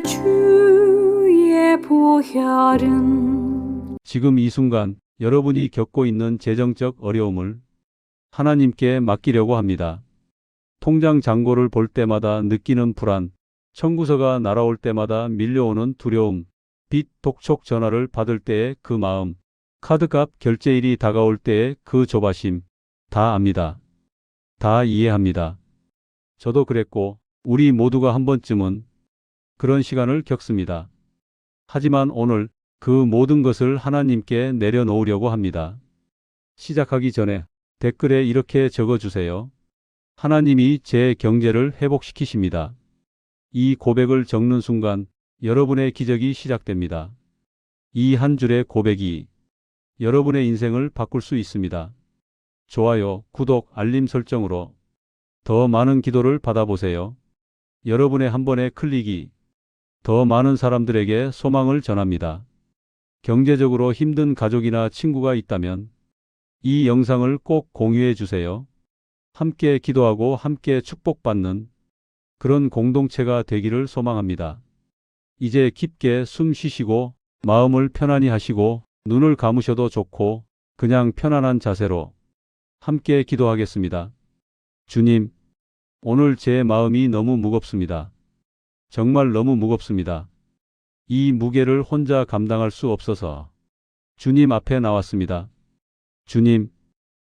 주의 보혈은 지금 이 순간 여러분이 겪고 있는 재정적 어려움을 하나님께 맡기려고 합니다. 통장 잔고를 볼 때마다 느끼는 불안, 청구서가 날아올 때마다 밀려오는 두려움, 빚 독촉 전화를 받을 때의 그 마음, 카드값 결제일이 다가올 때의 그 조바심, 다 압니다. 다 이해합니다. 저도 그랬고 우리 모두가 한 번쯤은 그런 시간을 겪습니다. 하지만 오늘 그 모든 것을 하나님께 내려놓으려고 합니다. 시작하기 전에 댓글에 이렇게 적어주세요. 하나님이 제 경제를 회복시키십니다. 이 고백을 적는 순간 여러분의 기적이 시작됩니다. 이 한 줄의 고백이 여러분의 인생을 바꿀 수 있습니다. 좋아요, 구독, 알림 설정으로 더 많은 기도를 받아보세요. 여러분의 한 번의 클릭이 더 많은 사람들에게 소망을 전합니다. 경제적으로 힘든 가족이나 친구가 있다면 이 영상을 꼭 공유해 주세요. 함께 기도하고 함께 축복받는 그런 공동체가 되기를 소망합니다. 이제 깊게 숨 쉬시고 마음을 편안히 하시고 눈을 감으셔도 좋고 그냥 편안한 자세로 함께 기도하겠습니다. 주님, 오늘 제 마음이 너무 무겁습니다. 정말 너무 무겁습니다. 이 무게를 혼자 감당할 수 없어서 주님 앞에 나왔습니다. 주님,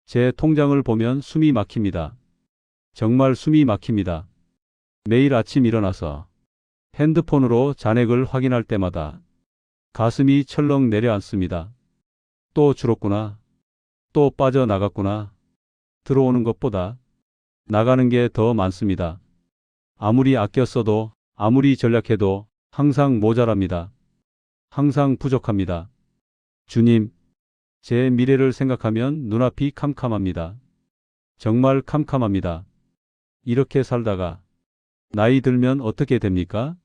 제 통장을 보면 숨이 막힙니다. 정말 숨이 막힙니다. 매일 아침 일어나서 핸드폰으로 잔액을 확인할 때마다 가슴이 철렁 내려앉습니다. 또 줄었구나. 또 빠져나갔구나. 들어오는 것보다 나가는 게 더 많습니다. 아무리 아껴 써도 아무리 전략해도 항상 모자랍니다. 항상 부족합니다. 주님, 제 미래를 생각하면 눈앞이 캄캄합니다. 정말 캄캄합니다. 이렇게 살다가 나이 들면 어떻게 됩니까?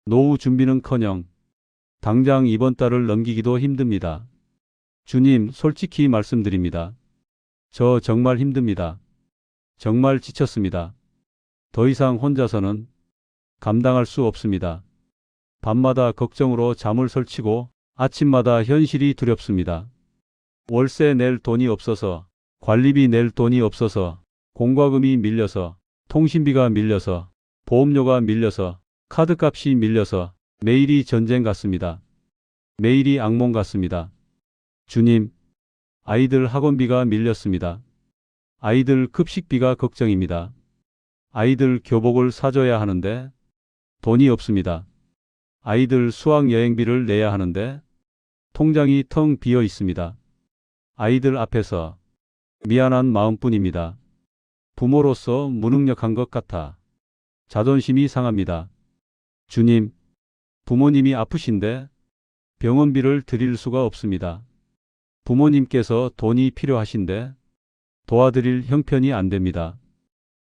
노후 준비는커녕 당장 이번 달을 넘기기도 힘듭니다. 주님, 솔직히 말씀드립니다. 저 정말 힘듭니다. 정말 지쳤습니다. 더 이상 혼자서는 감당할 수 없습니다. 밤마다 걱정으로 잠을 설치고 아침마다 현실이 두렵습니다. 월세 낼 돈이 없어서, 관리비 낼 돈이 없어서, 공과금이 밀려서, 통신비가 밀려서, 보험료가 밀려서, 카드값이 밀려서 매일이 전쟁 같습니다. 매일이 악몽 같습니다. 주님, 아이들 학원비가 밀렸습니다. 아이들 급식비가 걱정입니다. 아이들 교복을 사줘야 하는데 돈이 없습니다. 아이들 수학여행비를 내야 하는데 통장이 텅 비어 있습니다. 아이들 앞에서 미안한 마음뿐입니다. 부모로서 무능력한 것 같아 자존심이 상합니다. 주님, 부모님이 아프신데 병원비를 드릴 수가 없습니다. 부모님께서 돈이 필요하신데 도와드릴 형편이 안 됩니다.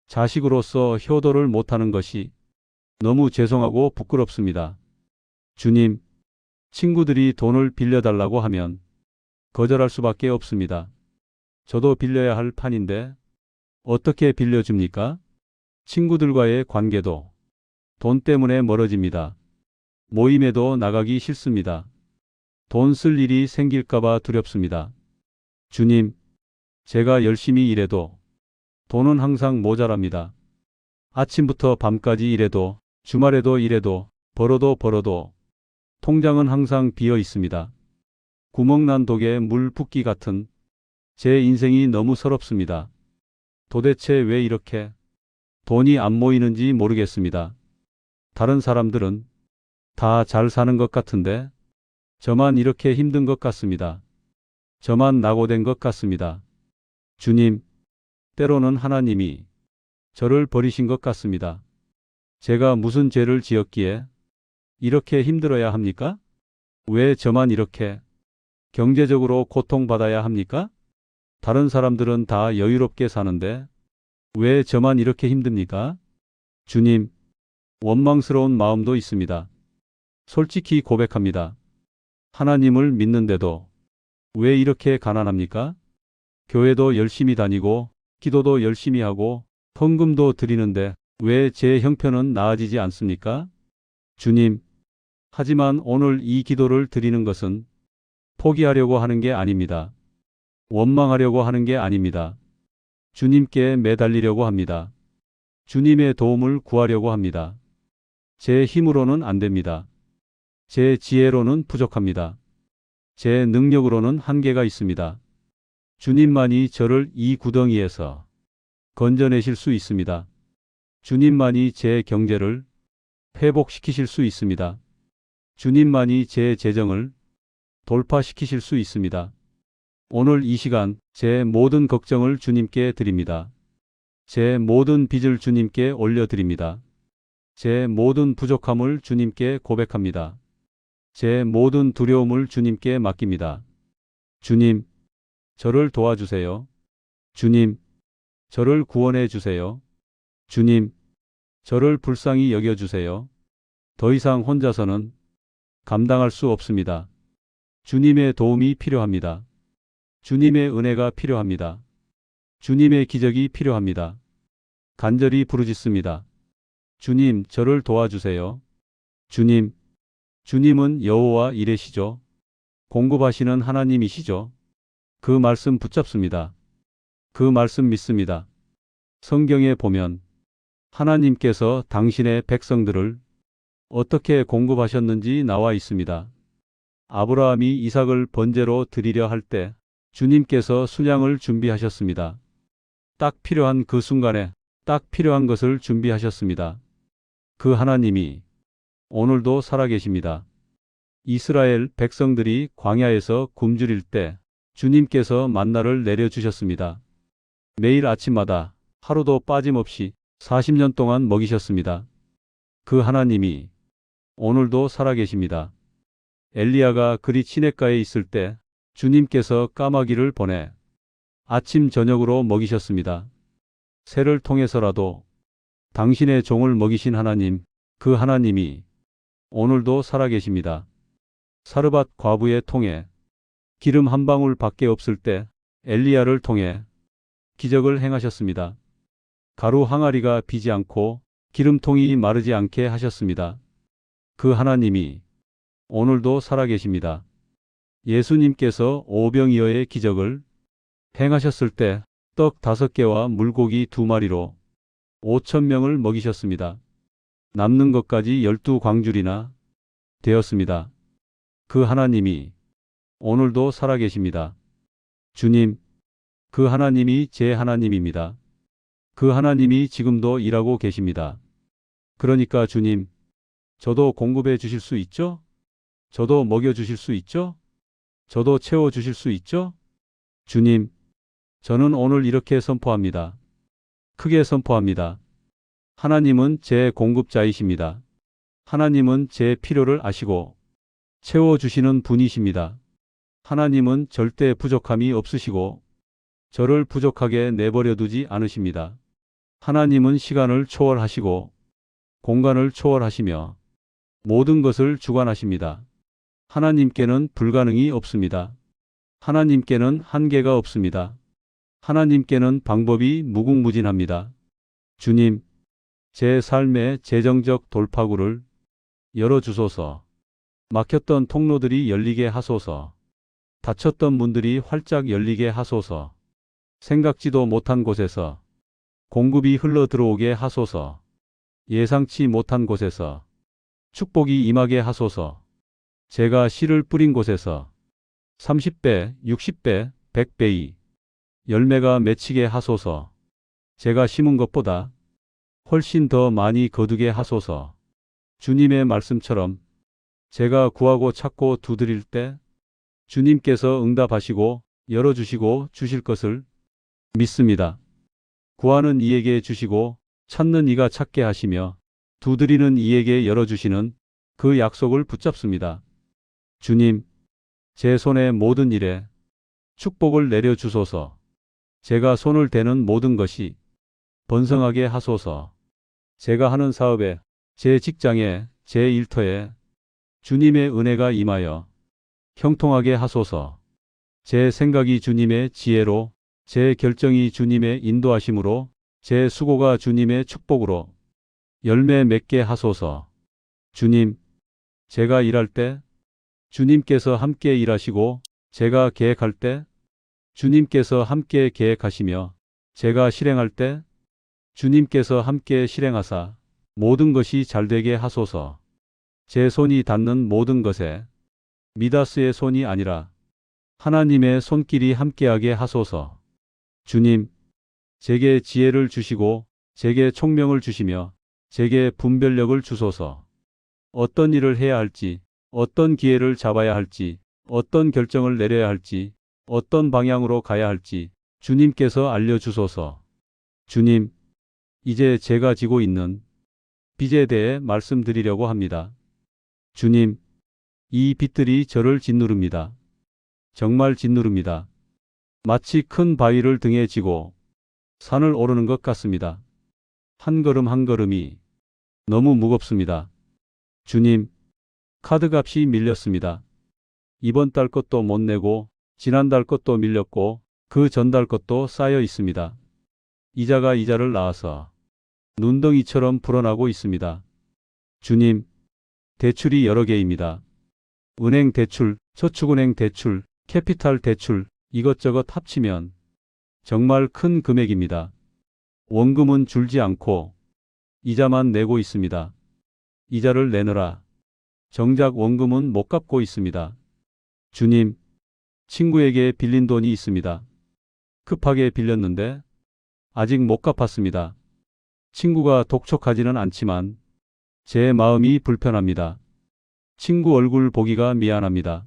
자식으로서 효도를 못하는 것이 너무 죄송하고 부끄럽습니다. 주님, 친구들이 돈을 빌려달라고 하면 거절할 수밖에 없습니다. 저도 빌려야 할 판인데 어떻게 빌려줍니까? 친구들과의 관계도 돈 때문에 멀어집니다. 모임에도 나가기 싫습니다. 돈 쓸 일이 생길까봐 두렵습니다. 주님, 제가 열심히 일해도 돈은 항상 모자랍니다. 아침부터 밤까지 일해도 주말에도 일해도 벌어도 통장은 항상 비어 있습니다. 구멍난 독에 물 붓기 같은 제 인생이 너무 서럽습니다. 도대체 왜 이렇게 돈이 안 모이는지 모르겠습니다. 다른 사람들은 다 잘 사는 것 같은데 저만 이렇게 힘든 것 같습니다. 저만 낙오된 것 같습니다. 주님, 때로는 하나님이 저를 버리신 것 같습니다. 제가 무슨 죄를 지었기에 이렇게 힘들어야 합니까? 왜 저만 이렇게 경제적으로 고통받아야 합니까? 다른 사람들은 다 여유롭게 사는데 왜 저만 이렇게 힘듭니까? 주님, 원망스러운 마음도 있습니다. 솔직히 고백합니다. 하나님을 믿는데도 왜 이렇게 가난합니까? 교회도 열심히 다니고 기도도 열심히 하고 헌금도 드리는데 왜 제 형편은 나아지지 않습니까? 주님, 하지만 오늘 이 기도를 드리는 것은 포기하려고 하는 게 아닙니다. 원망하려고 하는 게 아닙니다. 주님께 매달리려고 합니다. 주님의 도움을 구하려고 합니다. 제 힘으로는 안 됩니다. 제 지혜로는 부족합니다. 제 능력으로는 한계가 있습니다. 주님만이 저를 이 구덩이에서 건져내실 수 있습니다. 주님만이 제 경제를 회복시키실 수 있습니다. 주님만이 제 재정을 돌파시키실 수 있습니다. 오늘 이 시간 제 모든 걱정을 주님께 드립니다. 제 모든 빚을 주님께 올려드립니다. 제 모든 부족함을 주님께 고백합니다. 제 모든 두려움을 주님께 맡깁니다. 주님, 저를 도와주세요. 주님, 저를 구원해 주세요. 주님, 저를 불쌍히 여겨주세요. 더 이상 혼자서는 감당할 수 없습니다. 주님의 도움이 필요합니다. 주님의 은혜가 필요합니다. 주님의 기적이 필요합니다. 간절히 부르짖습니다. 주님, 저를 도와주세요. 주님, 주님은 여호와 이레시죠. 공급하시는 하나님이시죠. 그 말씀 붙잡습니다. 그 말씀 믿습니다. 성경에 보면 하나님께서 당신의 백성들을 어떻게 공급하셨는지 나와 있습니다. 아브라함이 이삭을 번제로 드리려 할 때 주님께서 순양을 준비하셨습니다. 딱 필요한 그 순간에 딱 필요한 것을 준비하셨습니다. 그 하나님이 오늘도 살아계십니다. 이스라엘 백성들이 광야에서 굶주릴 때 주님께서 만나를 내려주셨습니다. 매일 아침마다 하루도 빠짐없이 40년 동안 먹이셨습니다. 그 하나님이 오늘도 살아계십니다. 엘리야가 그리 시냇가에 있을 때 주님께서 까마귀를 보내 아침 저녁으로 먹이셨습니다. 새를 통해서라도 당신의 종을 먹이신 하나님, 그 하나님이 오늘도 살아계십니다. 사르밧 과부의 통에 기름 한 방울 밖에 없을 때 엘리야를 통해 기적을 행하셨습니다. 가루 항아리가 비지 않고 기름통이 마르지 않게 하셨습니다. 그 하나님이 오늘도 살아계십니다. 예수님께서 오병이어의 기적을 행하셨을 때 떡 5개와 물고기 2마리로 5,000명을 먹이셨습니다. 남는 것까지 12광줄이나 되었습니다. 그 하나님이 오늘도 살아계십니다. 주님, 그 하나님이 제 하나님입니다. 그 하나님이 지금도 일하고 계십니다. 그러니까 주님, 저도 공급해 주실 수 있죠? 저도 먹여 주실 수 있죠? 저도 채워 주실 수 있죠? 주님, 저는 오늘 이렇게 선포합니다. 크게 선포합니다. 하나님은 제 공급자이십니다. 하나님은 제 필요를 아시고 채워주시는 분이십니다. 하나님은 절대 부족함이 없으시고 저를 부족하게 내버려 두지 않으십니다. 하나님은 시간을 초월하시고 공간을 초월하시며 모든 것을 주관하십니다. 하나님께는 불가능이 없습니다. 하나님께는 한계가 없습니다. 하나님께는 방법이 무궁무진합니다. 주님, 제 삶의 재정적 돌파구를 열어주소서. 막혔던 통로들이 열리게 하소서. 닫혔던 문들이 활짝 열리게 하소서. 생각지도 못한 곳에서 공급이 흘러 들어오게 하소서. 예상치 못한 곳에서 축복이 임하게 하소서. 제가 씨를 뿌린 곳에서 30배, 60배, 100배의 열매가 맺히게 하소서. 제가 심은 것보다 훨씬 더 많이 거두게 하소서. 주님의 말씀처럼 제가 구하고 찾고 두드릴 때 주님께서 응답하시고 열어주시고 주실 것을 믿습니다. 구하는 이에게 주시고 찾는 이가 찾게 하시며 두드리는 이에게 열어주시는 그 약속을 붙잡습니다. 주님, 제 손의 모든 일에 축복을 내려주소서. 제가 손을 대는 모든 것이 번성하게 하소서. 제가 하는 사업에, 제 직장에, 제 일터에 주님의 은혜가 임하여 형통하게 하소서. 제 생각이 주님의 지혜로, 제 결정이 주님의 인도하심으로, 제 수고가 주님의 축복으로 열매 맺게 하소서. 주님, 제가 일할 때 주님께서 함께 일하시고 제가 계획할 때 주님께서 함께 계획하시며 제가 실행할 때 주님께서 함께 실행하사 모든 것이 잘되게 하소서. 제 손이 닿는 모든 것에 미다스의 손이 아니라 하나님의 손길이 함께하게 하소서. 주님, 제게 지혜를 주시고 제게 총명을 주시며 제게 분별력을 주소서. 어떤 일을 해야 할지, 어떤 기회를 잡아야 할지, 어떤 결정을 내려야 할지, 어떤 방향으로 가야 할지 주님께서 알려주소서. 주님, 이제 제가 지고 있는 빚에 대해 말씀드리려고 합니다. 주님, 이 빚들이 저를 짓누릅니다. 정말 짓누릅니다. 마치 큰 바위를 등에 지고 산을 오르는 것 같습니다. 한 걸음 한 걸음이 너무 무겁습니다. 주님, 카드값이 밀렸습니다. 이번 달 것도 못 내고 지난달 것도 밀렸고 그 전달 것도 쌓여 있습니다. 이자가 이자를 낳아서 눈덩이처럼 불어나고 있습니다. 주님, 대출이 여러 개입니다. 은행 대출, 저축은행 대출, 캐피탈 대출, 이것저것 합치면 정말 큰 금액입니다. 원금은 줄지 않고 이자만 내고 있습니다. 이자를 내느라 정작 원금은 못 갚고 있습니다. 주님, 친구에게 빌린 돈이 있습니다. 급하게 빌렸는데 아직 못 갚았습니다. 친구가 독촉하지는 않지만 제 마음이 불편합니다. 친구 얼굴 보기가 미안합니다.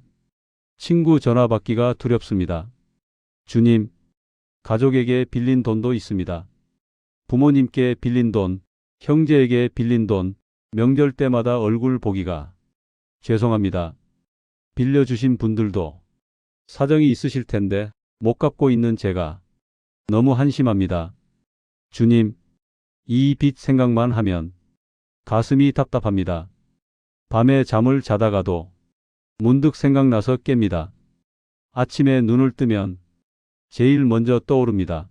친구 전화 받기가 두렵습니다. 주님, 가족에게 빌린 돈도 있습니다. 부모님께 빌린 돈, 형제에게 빌린 돈, 명절 때마다 얼굴 보기가 죄송합니다. 빌려주신 분들도 사정이 있으실 텐데 못 갚고 있는 제가 너무 한심합니다. 주님, 이 빚 생각만 하면 가슴이 답답합니다. 밤에 잠을 자다가도 문득 생각나서 깹니다. 아침에 눈을 뜨면 제일 먼저 떠오릅니다.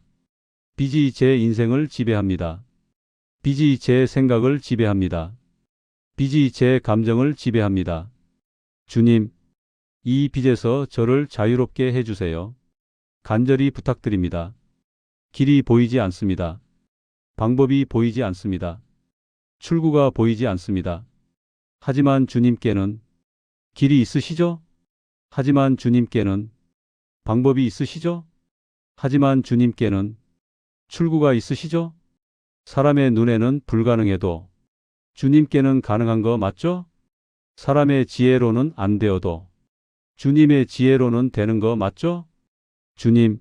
빚이 제 인생을 지배합니다. 빚이 제 생각을 지배합니다. 빚이 제 감정을 지배합니다. 주님, 이 빚에서 저를 자유롭게 해주세요. 간절히 부탁드립니다. 길이 보이지 않습니다. 방법이 보이지 않습니다. 출구가 보이지 않습니다. 하지만 주님께는 길이 있으시죠? 하지만 주님께는 방법이 있으시죠? 하지만 주님께는 출구가 있으시죠? 사람의 눈에는 불가능해도 주님께는 가능한 거 맞죠? 사람의 지혜로는 안 되어도 주님의 지혜로는 되는 거 맞죠? 주님,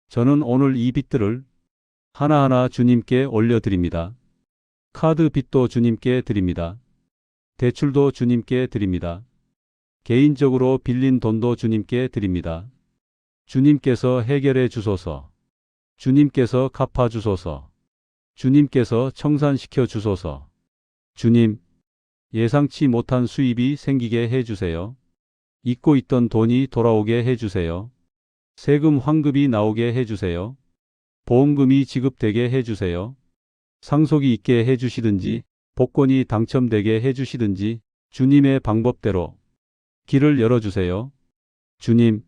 저는 오늘 이 빚들을 하나하나 주님께 올려드립니다. 카드 빚도 주님께 드립니다. 대출도 주님께 드립니다. 개인적으로 빌린 돈도 주님께 드립니다. 주님께서 해결해 주소서. 주님께서 갚아 주소서. 주님께서 청산시켜 주소서. 주님, 예상치 못한 수입이 생기게 해 주세요. 잊고 있던 돈이 돌아오게 해 주세요. 세금 환급이 나오게 해 주세요. 보험금이 지급되게 해 주세요. 상속이 있게 해 주시든지 복권이 당첨되게 해 주시든지 주님의 방법대로 길을 열어주세요. 주님,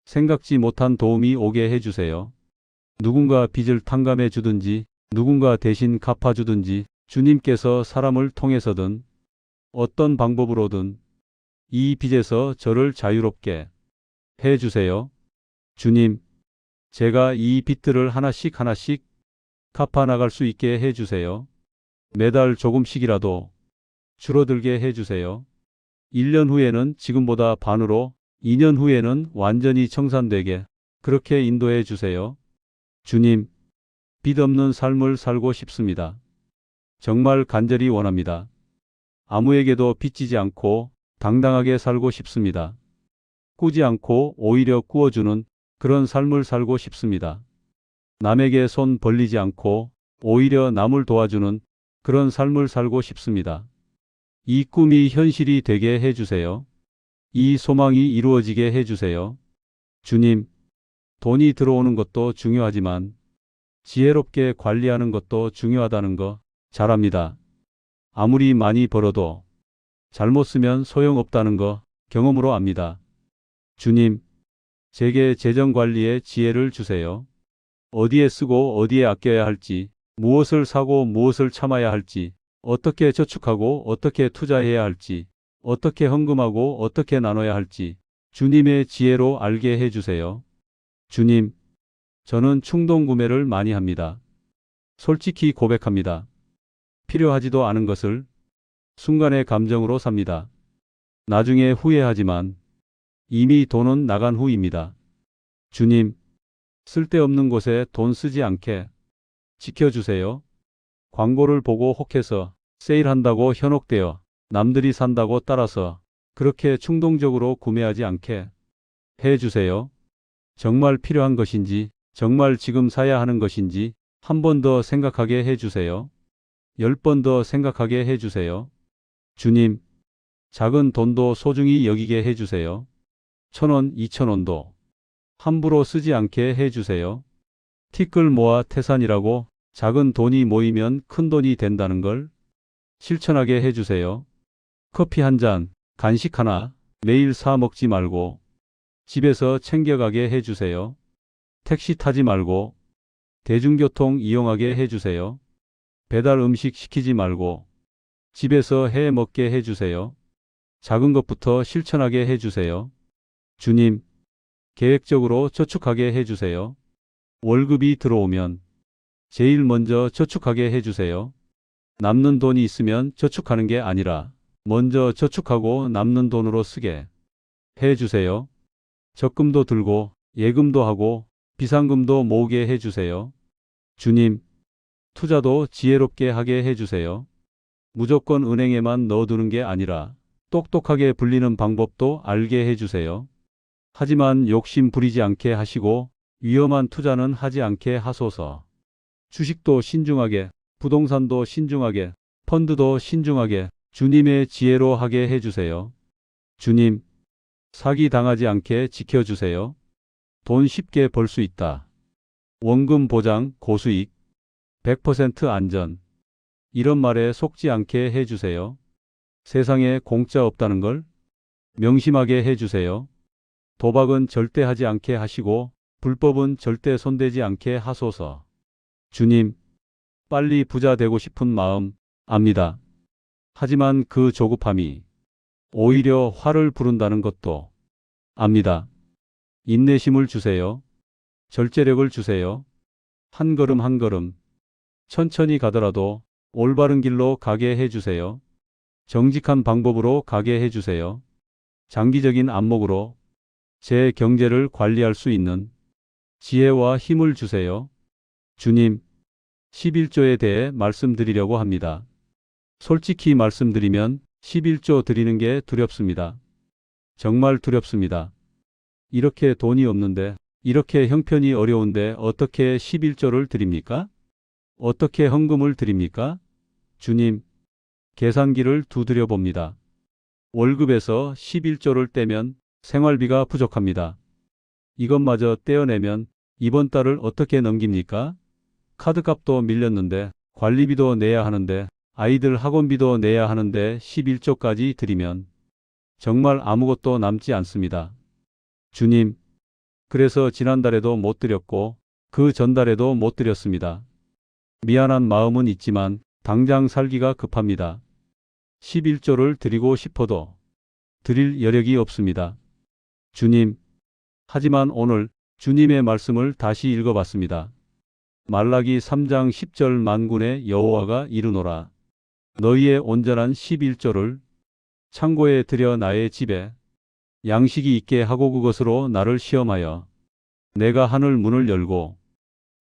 생각지 못한 도움이 오게 해주세요. 누군가 빚을 탕감해 주든지 누군가 대신 갚아주든지 주님께서 사람을 통해서든 어떤 방법으로든 이 빚에서 저를 자유롭게 해주세요. 주님, 제가 이 빚들을 하나씩 하나씩 갚아 나갈 수 있게 해주세요. 매달 조금씩이라도 줄어들게 해주세요. 1년 후에는 지금보다 반으로, 2년 후에는 완전히 청산되게 그렇게 인도해 주세요. 주님, 빚 없는 삶을 살고 싶습니다. 정말 간절히 원합니다. 아무에게도 빚지지 않고 당당하게 살고 싶습니다. 꾸지 않고 오히려 꾸어주는 그런 삶을 살고 싶습니다. 남에게 손 벌리지 않고 오히려 남을 도와주는 그런 삶을 살고 싶습니다. 이 꿈이 현실이 되게 해주세요. 이 소망이 이루어지게 해주세요. 주님, 돈이 들어오는 것도 중요하지만 지혜롭게 관리하는 것도 중요하다는 거 잘 압니다. 아무리 많이 벌어도 잘못 쓰면 소용없다는 거 경험으로 압니다. 주님, 제게 재정 관리의 지혜를 주세요. 어디에 쓰고 어디에 아껴야 할지, 무엇을 사고 무엇을 참아야 할지, 어떻게 저축하고 어떻게 투자해야 할지, 어떻게 헌금하고 어떻게 나눠야 할지, 주님의 지혜로 알게 해주세요. 주님, 저는 충동 구매를 많이 합니다. 솔직히 고백합니다. 필요하지도 않은 것을 순간의 감정으로 삽니다. 나중에 후회하지만 이미 돈은 나간 후입니다. 주님, 쓸데없는 곳에 돈 쓰지 않게 지켜주세요. 광고를 보고 혹해서 세일한다고 현혹되어 남들이 산다고 따라서 그렇게 충동적으로 구매하지 않게 해주세요. 정말 필요한 것인지, 정말 지금 사야 하는 것인지 한 번 더 생각하게 해주세요. 10번 더 생각하게 해주세요. 주님, 작은 돈도 소중히 여기게 해주세요. 1,000원, 2,000원도 함부로 쓰지 않게 해주세요. 티끌 모아 태산이라고 작은 돈이 모이면 큰 돈이 된다는 걸 실천하게 해주세요. 커피 한 잔, 간식 하나 매일 사 먹지 말고 집에서 챙겨가게 해주세요. 택시 타지 말고 대중교통 이용하게 해주세요. 배달 음식 시키지 말고 집에서 해 먹게 해주세요. 작은 것부터 실천하게 해주세요. 주님, 계획적으로 저축하게 해주세요. 월급이 들어오면 제일 먼저 저축하게 해주세요. 남는 돈이 있으면 저축하는 게 아니라 먼저 저축하고 남는 돈으로 쓰게 해주세요. 적금도 들고 예금도 하고 비상금도 모으게 해주세요. 주님, 투자도 지혜롭게 하게 해주세요. 무조건 은행에만 넣어두는 게 아니라 똑똑하게 불리는 방법도 알게 해주세요. 하지만 욕심 부리지 않게 하시고 위험한 투자는 하지 않게 하소서. 주식도 신중하게, 부동산도 신중하게, 펀드도 신중하게 주님의 지혜로 하게 해주세요. 주님, 사기 당하지 않게 지켜주세요. 돈 쉽게 벌 수 있다. 원금 보장, 고수익, 100% 안전. 이런 말에 속지 않게 해주세요. 세상에 공짜 없다는 걸 명심하게 해주세요. 도박은 절대 하지 않게 하시고 불법은 절대 손대지 않게 하소서. 주님, 빨리 부자 되고 싶은 마음 압니다. 하지만 그 조급함이 오히려 화를 부른다는 것도 압니다. 인내심을 주세요. 절제력을 주세요. 한 걸음 한 걸음 천천히 가더라도 올바른 길로 가게 해주세요. 정직한 방법으로 가게 해주세요. 장기적인 안목으로 제 경제를 관리할 수 있는 지혜와 힘을 주세요. 주님, 11조에 대해 말씀드리려고 합니다. 솔직히 말씀드리면 11조 드리는 게 두렵습니다. 정말 두렵습니다. 이렇게 돈이 없는데, 이렇게 형편이 어려운데 어떻게 11조를 드립니까? 어떻게 헌금을 드립니까? 주님, 계산기를 두드려 봅니다. 월급에서 11조를 떼면 생활비가 부족합니다. 이것마저 떼어내면 이번 달을 어떻게 넘깁니까? 카드값도 밀렸는데 관리비도 내야 하는데 아이들 학원비도 내야 하는데 11조까지 드리면 정말 아무것도 남지 않습니다. 주님, 그래서 지난달에도 못 드렸고 그 전달에도 못 드렸습니다. 미안한 마음은 있지만 당장 살기가 급합니다. 11조를 드리고 싶어도 드릴 여력이 없습니다. 주님, 하지만 오늘 주님의 말씀을 다시 읽어봤습니다. 말라기 3장 10절 만군의 여호와가 이르노라. 너희의 온전한 11조를 창고에 들여 나의 집에 양식이 있게 하고 그것으로 나를 시험하여 내가 하늘 문을 열고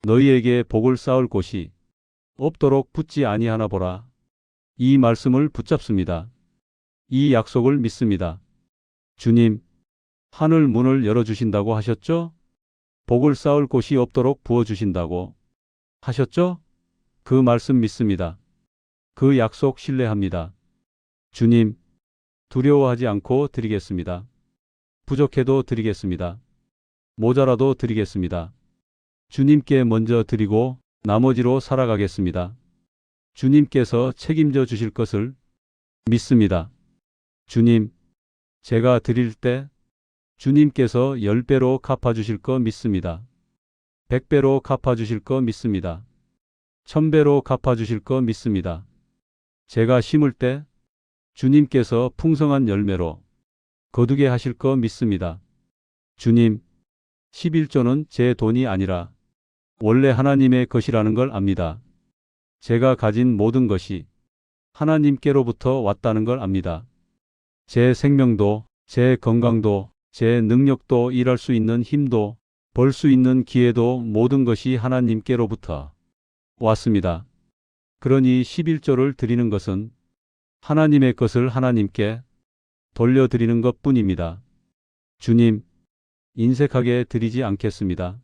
너희에게 복을 쌓을 곳이 없도록 붙지 아니하나 보라. 이 말씀을 붙잡습니다. 이 약속을 믿습니다. 주님, 하늘 문을 열어주신다고 하셨죠? 복을 쌓을 곳이 없도록 부어주신다고 하셨죠? 그 말씀 믿습니다. 그 약속 신뢰합니다. 주님, 두려워하지 않고 드리겠습니다. 부족해도 드리겠습니다. 모자라도 드리겠습니다. 주님께 먼저 드리고 나머지로 살아가겠습니다. 주님께서 책임져 주실 것을 믿습니다. 주님, 제가 드릴 때 주님께서 10배로 갚아주실 거 믿습니다. 100배로 갚아주실 거 믿습니다. 1000배로 갚아주실 거 믿습니다. 제가 심을 때 주님께서 풍성한 열매로 거두게 하실 거 믿습니다. 주님, 11조는 제 돈이 아니라 원래 하나님의 것이라는 걸 압니다. 제가 가진 모든 것이 하나님께로부터 왔다는 걸 압니다. 제 생명도, 제 건강도, 제 능력도, 일할 수 있는 힘도, 벌 수 있는 기회도 모든 것이 하나님께로부터 왔습니다. 그러니 11조를 드리는 것은 하나님의 것을 하나님께 돌려드리는 것 뿐입니다. 주님, 인색하게 드리지 않겠습니다.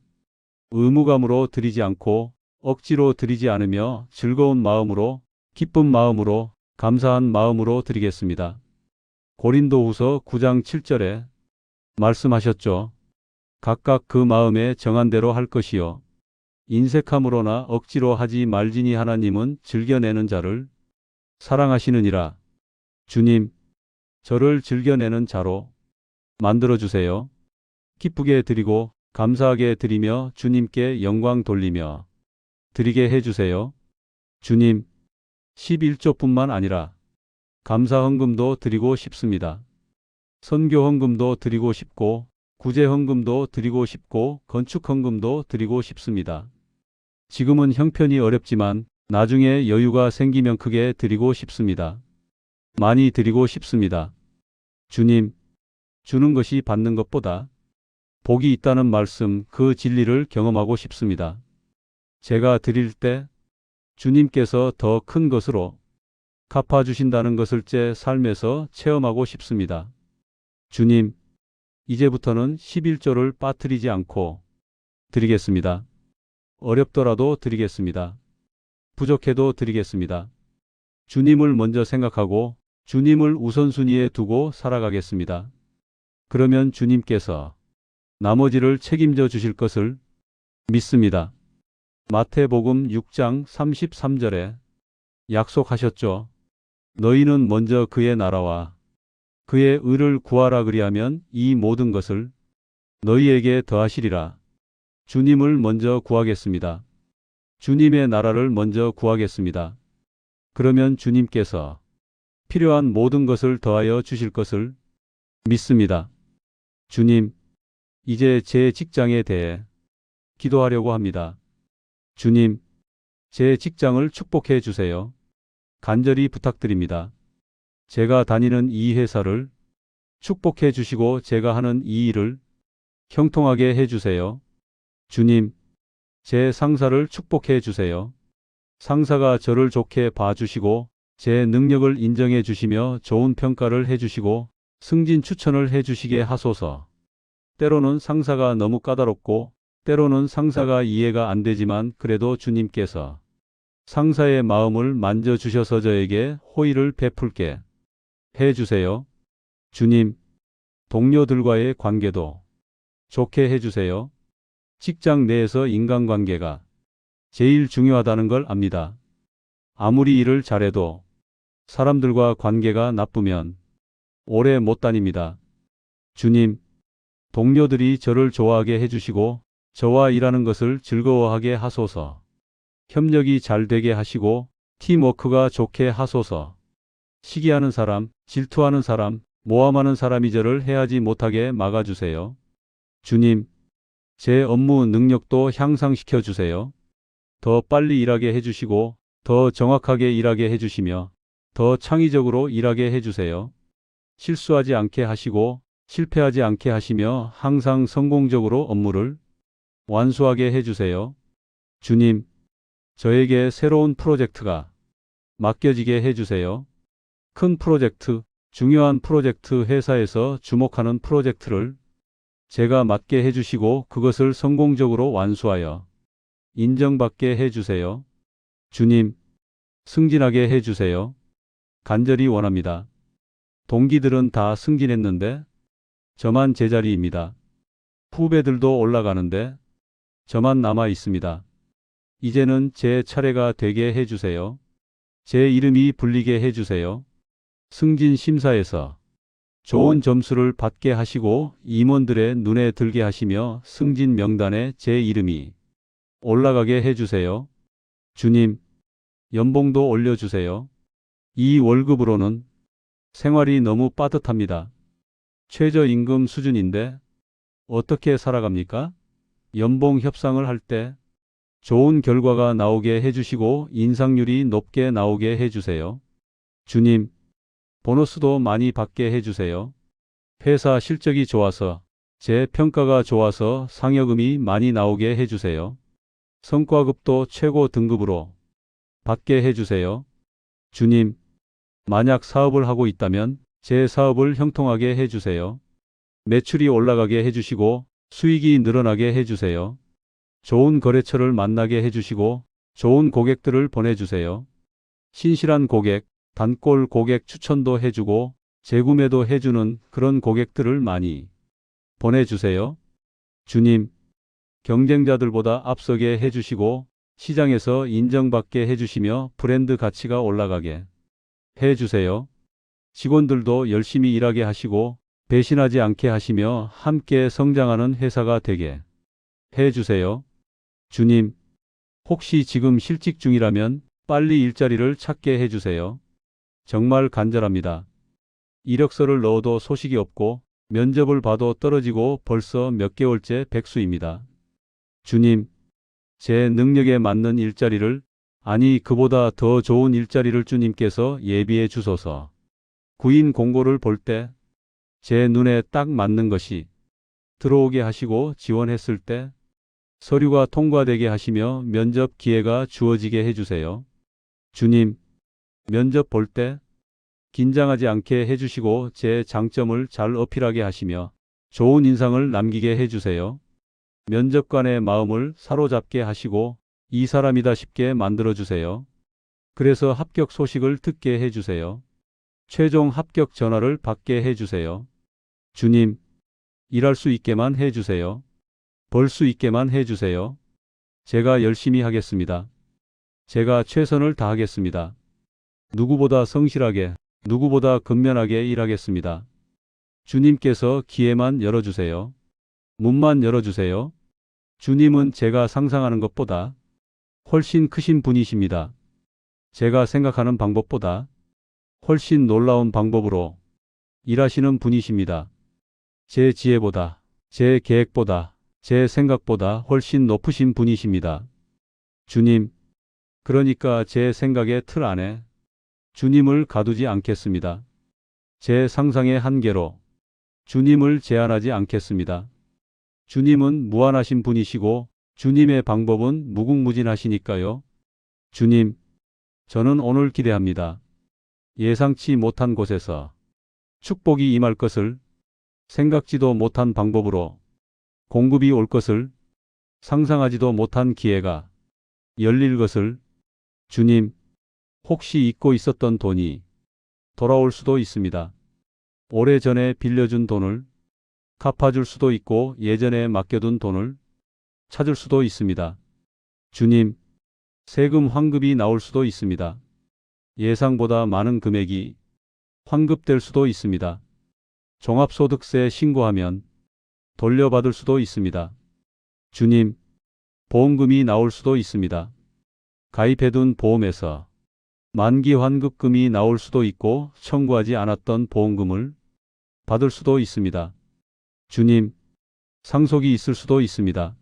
의무감으로 드리지 않고 억지로 드리지 않으며 즐거운 마음으로, 기쁜 마음으로, 감사한 마음으로 드리겠습니다. 고린도후서 9장 7절에 말씀하셨죠. 각각 그 마음에 정한 대로 할 것이요. 인색함으로나 억지로 하지 말지니 하나님은 즐겨내는 자를 사랑하시느니라. 주님, 저를 즐겨내는 자로 만들어주세요. 기쁘게 드리고 감사하게 드리며 주님께 영광 돌리며 드리게 해주세요. 주님, 11조뿐만 아니라 감사 헌금도 드리고 싶습니다. 선교 헌금도 드리고 싶고 구제 헌금도 드리고 싶고 건축 헌금도 드리고 싶습니다. 지금은 형편이 어렵지만 나중에 여유가 생기면 크게 드리고 싶습니다. 많이 드리고 싶습니다. 주님, 주는 것이 받는 것보다 복이 있다는 말씀, 그 진리를 경험하고 싶습니다. 제가 드릴 때 주님께서 더 큰 것으로 갚아주신다는 것을 제 삶에서 체험하고 싶습니다. 주님, 이제부터는 11조를 빠뜨리지 않고 드리겠습니다. 어렵더라도 드리겠습니다. 부족해도 드리겠습니다. 주님을 먼저 생각하고 주님을 우선순위에 두고 살아가겠습니다. 그러면 주님께서 나머지를 책임져 주실 것을 믿습니다. 마태복음 6장 33절에 약속하셨죠. 너희는 먼저 그의 나라와 그의 의를 구하라, 그리하면 이 모든 것을 너희에게 더하시리라. 주님을 먼저 구하겠습니다. 주님의 나라를 먼저 구하겠습니다. 그러면 주님께서 필요한 모든 것을 더하여 주실 것을 믿습니다. 주님, 이제 제 직장에 대해 기도하려고 합니다. 주님, 제 직장을 축복해 주세요. 간절히 부탁드립니다. 제가 다니는 이 회사를 축복해 주시고 제가 하는 이 일을 형통하게 해 주세요. 주님, 제 상사를 축복해 주세요. 상사가 저를 좋게 봐주시고 제 능력을 인정해 주시며 좋은 평가를 해 주시고 승진 추천을 해 주시게 하소서. 때로는 상사가 너무 까다롭고 때로는 상사가 이해가 안 되지만 그래도 주님께서 상사의 마음을 만져주셔서 저에게 호의를 베풀게 해주세요. 주님, 동료들과의 관계도 좋게 해주세요. 직장 내에서 인간관계가 제일 중요하다는 걸 압니다. 아무리 일을 잘해도 사람들과 관계가 나쁘면 오래 못 다닙니다. 주님, 동료들이 저를 좋아하게 해주시고 저와 일하는 것을 즐거워하게 하소서. 협력이 잘 되게 하시고 팀워크가 좋게 하소서. 시기하는 사람, 질투하는 사람, 모함하는 사람이 저를 해하지 못하게 막아주세요. 주님, 제 업무 능력도 향상시켜 주세요. 더 빨리 일하게 해주시고 더 정확하게 일하게 해주시며 더 창의적으로 일하게 해주세요. 실수하지 않게 하시고 실패하지 않게 하시며 항상 성공적으로 업무를 완수하게 해주세요. 주님, 저에게 새로운 프로젝트가 맡겨지게 해주세요. 큰 프로젝트, 중요한 프로젝트, 회사에서 주목하는 프로젝트를 제가 맡게 해주시고 그것을 성공적으로 완수하여 인정받게 해주세요. 주님, 승진하게 해주세요. 간절히 원합니다. 동기들은 다 승진했는데 저만 제자리입니다. 후배들도 올라가는데 저만 남아 있습니다. 이제는 제 차례가 되게 해주세요. 제 이름이 불리게 해주세요. 승진 심사에서 좋은 점수를 받게 하시고 임원들의 눈에 들게 하시며 승진 명단에 제 이름이 올라가게 해주세요. 주님, 연봉도 올려주세요. 이 월급으로는 생활이 너무 빠듯합니다. 최저임금 수준인데 어떻게 살아갑니까? 연봉 협상을 할 때 좋은 결과가 나오게 해주시고 인상률이 높게 나오게 해주세요. 주님, 보너스도 많이 받게 해주세요. 회사 실적이 좋아서, 제 평가가 좋아서 상여금이 많이 나오게 해주세요. 성과급도 최고 등급으로 받게 해주세요. 주님, 만약 사업을 하고 있다면 제 사업을 형통하게 해주세요. 매출이 올라가게 해주시고 수익이 늘어나게 해주세요. 좋은 거래처를 만나게 해주시고 좋은 고객들을 보내주세요. 신실한 고객, 단골 고객 추천도 해주고 재구매도 해주는 그런 고객들을 많이 보내주세요. 주님, 경쟁자들보다 앞서게 해주시고 시장에서 인정받게 해주시며 브랜드 가치가 올라가게 해주세요. 직원들도 열심히 일하게 하시고 배신하지 않게 하시며 함께 성장하는 회사가 되게 해주세요. 주님, 혹시 지금 실직 중이라면 빨리 일자리를 찾게 해주세요. 정말 간절합니다. 이력서를 넣어도 소식이 없고 면접을 봐도 떨어지고 벌써 몇 개월째 백수입니다. 주님, 제 능력에 맞는 일자리를, 아니 그보다 더 좋은 일자리를 주님께서 예비해 주소서. 구인 공고를 볼 때 제 눈에 딱 맞는 것이 들어오게 하시고 지원했을 때 서류가 통과되게 하시며 면접 기회가 주어지게 해주세요. 주님, 면접 볼 때 긴장하지 않게 해주시고 제 장점을 잘 어필하게 하시며 좋은 인상을 남기게 해주세요. 면접관의 마음을 사로잡게 하시고 이 사람이다 싶게 만들어주세요. 그래서 합격 소식을 듣게 해주세요. 최종 합격 전화를 받게 해주세요. 주님, 일할 수 있게만 해주세요. 벌 수 있게만 해주세요. 제가 열심히 하겠습니다. 제가 최선을 다하겠습니다. 누구보다 성실하게, 누구보다 근면하게 일하겠습니다. 주님께서 기회만 열어주세요. 문만 열어주세요. 주님은 제가 상상하는 것보다 훨씬 크신 분이십니다. 제가 생각하는 방법보다 훨씬 놀라운 방법으로 일하시는 분이십니다. 제 지혜보다, 제 계획보다, 제 생각보다 훨씬 높으신 분이십니다. 주님, 그러니까 제 생각의 틀 안에 주님을 가두지 않겠습니다. 제 상상의 한계로 주님을 제한하지 않겠습니다. 주님은 무한하신 분이시고 주님의 방법은 무궁무진하시니까요. 주님, 저는 오늘 기대합니다. 예상치 못한 곳에서 축복이 임할 것을, 생각지도 못한 방법으로 공급이 올 것을, 상상하지도 못한 기회가 열릴 것을, 주님, 혹시 잊고 있었던 돈이 돌아올 수도 있습니다. 오래전에 빌려준 돈을 갚아줄 수도 있고 예전에 맡겨둔 돈을 찾을 수도 있습니다. 주님, 세금 환급이 나올 수도 있습니다. 예상보다 많은 금액이 환급될 수도 있습니다. 종합소득세 신고하면 돌려받을 수도 있습니다. 주님, 보험금이 나올 수도 있습니다. 가입해둔 보험에서 만기 환급금이 나올 수도 있고 청구하지 않았던 보험금을 받을 수도 있습니다. 주님, 상속이 있을 수도 있습니다.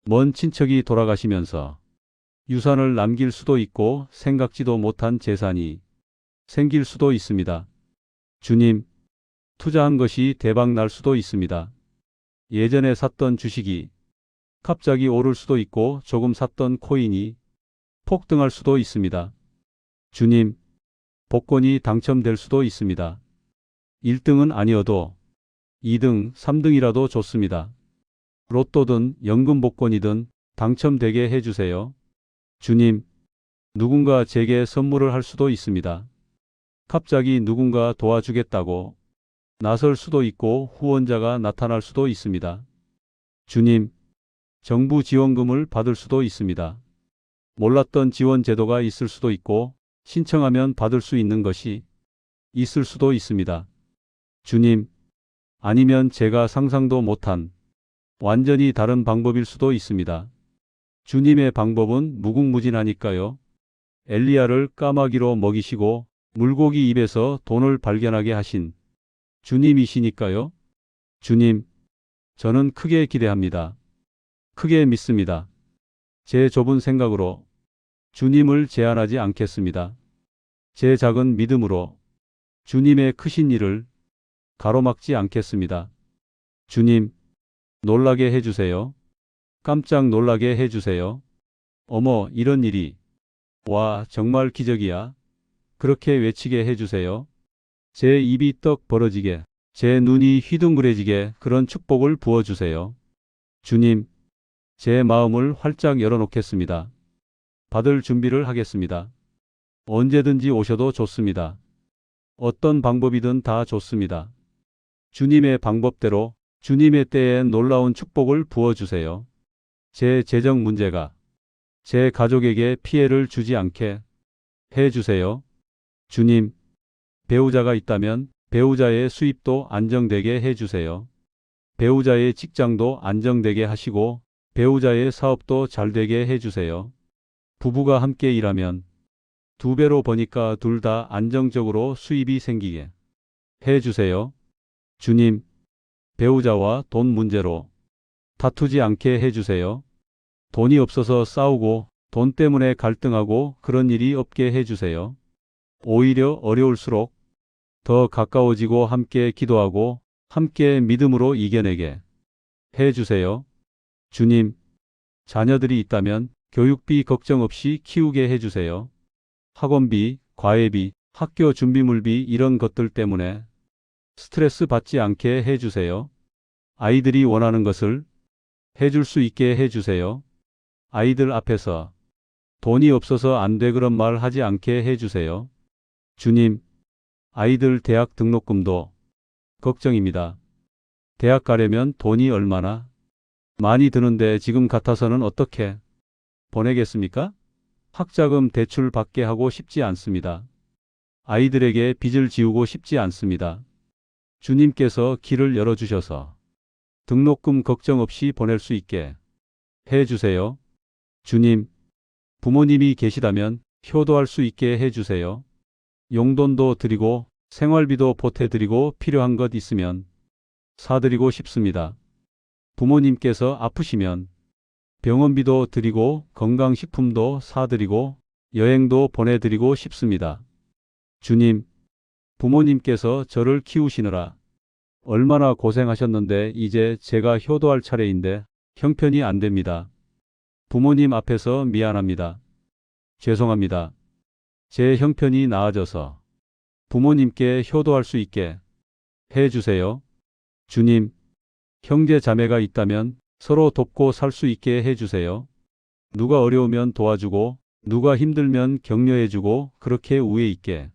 먼 친척이 돌아가시면서 유산을 남길 수도 있고 생각지도 못한 재산이 생길 수도 있습니다. 주님, 투자한 것이 대박 날 수도 있습니다. 예전에 샀던 주식이 갑자기 오를 수도 있고 조금 샀던 코인이 폭등할 수도 있습니다. 주님, 복권이 당첨될 수도 있습니다. 1등은 아니어도 2등, 3등이라도 좋습니다. 로또든 연금 복권이든 당첨되게 해주세요. 주님, 누군가 제게 선물을 할 수도 있습니다. 갑자기 누군가 도와주겠다고 나설 수도 있고 후원자가 나타날 수도 있습니다. 주님, 정부 지원금을 받을 수도 있습니다. 몰랐던 지원 제도가 있을 수도 있고 신청하면 받을 수 있는 것이 있을 수도 있습니다. 주님, 아니면 제가 상상도 못한 완전히 다른 방법일 수도 있습니다. 주님의 방법은 무궁무진하니까요. 엘리야를 까마귀로 먹이시고 물고기 입에서 돈을 발견하게 하신 주님이시니까요. 주님, 저는 크게 기대합니다. 크게 믿습니다. 제 좁은 생각으로 주님을 제한하지 않겠습니다. 제 작은 믿음으로 주님의 크신 일을 가로막지 않겠습니다. 주님, 놀라게 해주세요. 깜짝 놀라게 해주세요. 어머, 이런 일이. 와, 정말 기적이야. 그렇게 외치게 해주세요. 제 입이 떡 벌어지게, 제 눈이 휘둥그레지게 그런 축복을 부어주세요. 주님, 제 마음을 활짝 열어놓겠습니다. 받을 준비를 하겠습니다. 언제든지 오셔도 좋습니다. 어떤 방법이든 다 좋습니다. 주님의 방법대로 주님의 때에 놀라운 축복을 부어주세요. 제 재정 문제가 제 가족에게 피해를 주지 않게 해주세요. 주님, 배우자가 있다면 배우자의 수입도 안정되게 해주세요. 배우자의 직장도 안정되게 하시고 배우자의 사업도 잘되게 해주세요. 부부가 함께 일하면 2배로 버니까 둘 다 안정적으로 수입이 생기게 해주세요. 주님, 배우자와 돈 문제로 다투지 않게 해주세요. 돈이 없어서 싸우고 돈 때문에 갈등하고 그런 일이 없게 해주세요. 오히려 어려울수록 더 가까워지고 함께 기도하고 함께 믿음으로 이겨내게 해주세요. 주님, 자녀들이 있다면 교육비 걱정 없이 키우게 해주세요. 학원비, 과외비, 학교 준비물비 이런 것들 때문에 스트레스 받지 않게 해주세요. 아이들이 원하는 것을 해줄 수 있게 해주세요. 아이들 앞에서 돈이 없어서 안 돼 그런 말 하지 않게 해주세요. 주님, 아이들 대학 등록금도 걱정입니다. 대학 가려면 돈이 얼마나 많이 드는데 지금 같아서는 어떻게 보내겠습니까? 학자금 대출 받게 하고 싶지 않습니다. 아이들에게 빚을 지우고 싶지 않습니다. 주님께서 길을 열어주셔서 등록금 걱정 없이 보낼 수 있게 해주세요. 주님, 부모님이 계시다면 효도할 수 있게 해주세요. 용돈도 드리고 생활비도 보태드리고 필요한 것 있으면 사드리고 싶습니다. 부모님께서 아프시면 병원비도 드리고 건강식품도 사드리고 여행도 보내드리고 싶습니다. 주님, 부모님께서 저를 키우시느라 얼마나 고생하셨는데 이제 제가 효도할 차례인데 형편이 안 됩니다. 부모님 앞에서 미안합니다. 죄송합니다. 제 형편이 나아져서 부모님께 효도할 수 있게 해주세요. 주님, 형제 자매가 있다면 서로 돕고 살 수 있게 해주세요. 누가 어려우면 도와주고 누가 힘들면 격려해주고 그렇게 우애 있게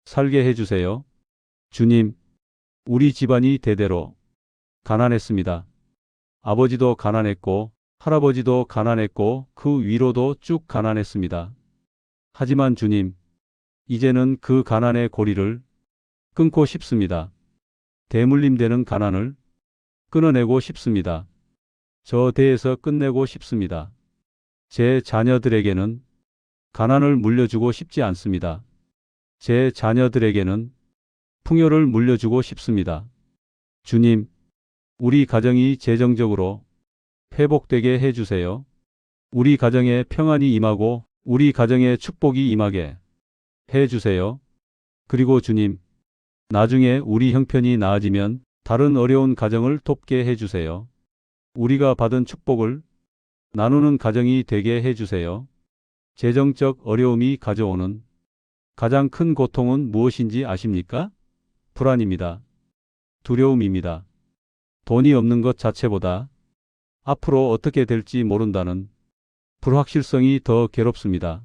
살게 해주세요. 주님, 우리 집안이 대대로 가난했습니다. 아버지도 가난했고 할아버지도 가난했고 그 위로도 쭉 가난했습니다. 하지만 주님, 이제는 그 가난의 고리를 끊고 싶습니다. 대물림 되는 가난을 끊어내고 싶습니다. 저 대에서 끝내고 싶습니다. 제 자녀들에게는 가난을 물려주고 싶지 않습니다. 제 자녀들에게는 풍요를 물려주고 싶습니다. 주님, 우리 가정이 재정적으로 회복되게 해주세요. 우리 가정에 평안이 임하고 우리 가정에 축복이 임하게 해주세요. 그리고 주님, 나중에 우리 형편이 나아지면 다른 어려운 가정을 돕게 해주세요. 우리가 받은 축복을 나누는 가정이 되게 해주세요. 재정적 어려움이 가져오는 가장 큰 고통은 무엇인지 아십니까? 불안입니다. 두려움입니다. 돈이 없는 것 자체보다 앞으로 어떻게 될지 모른다는 불확실성이 더 괴롭습니다.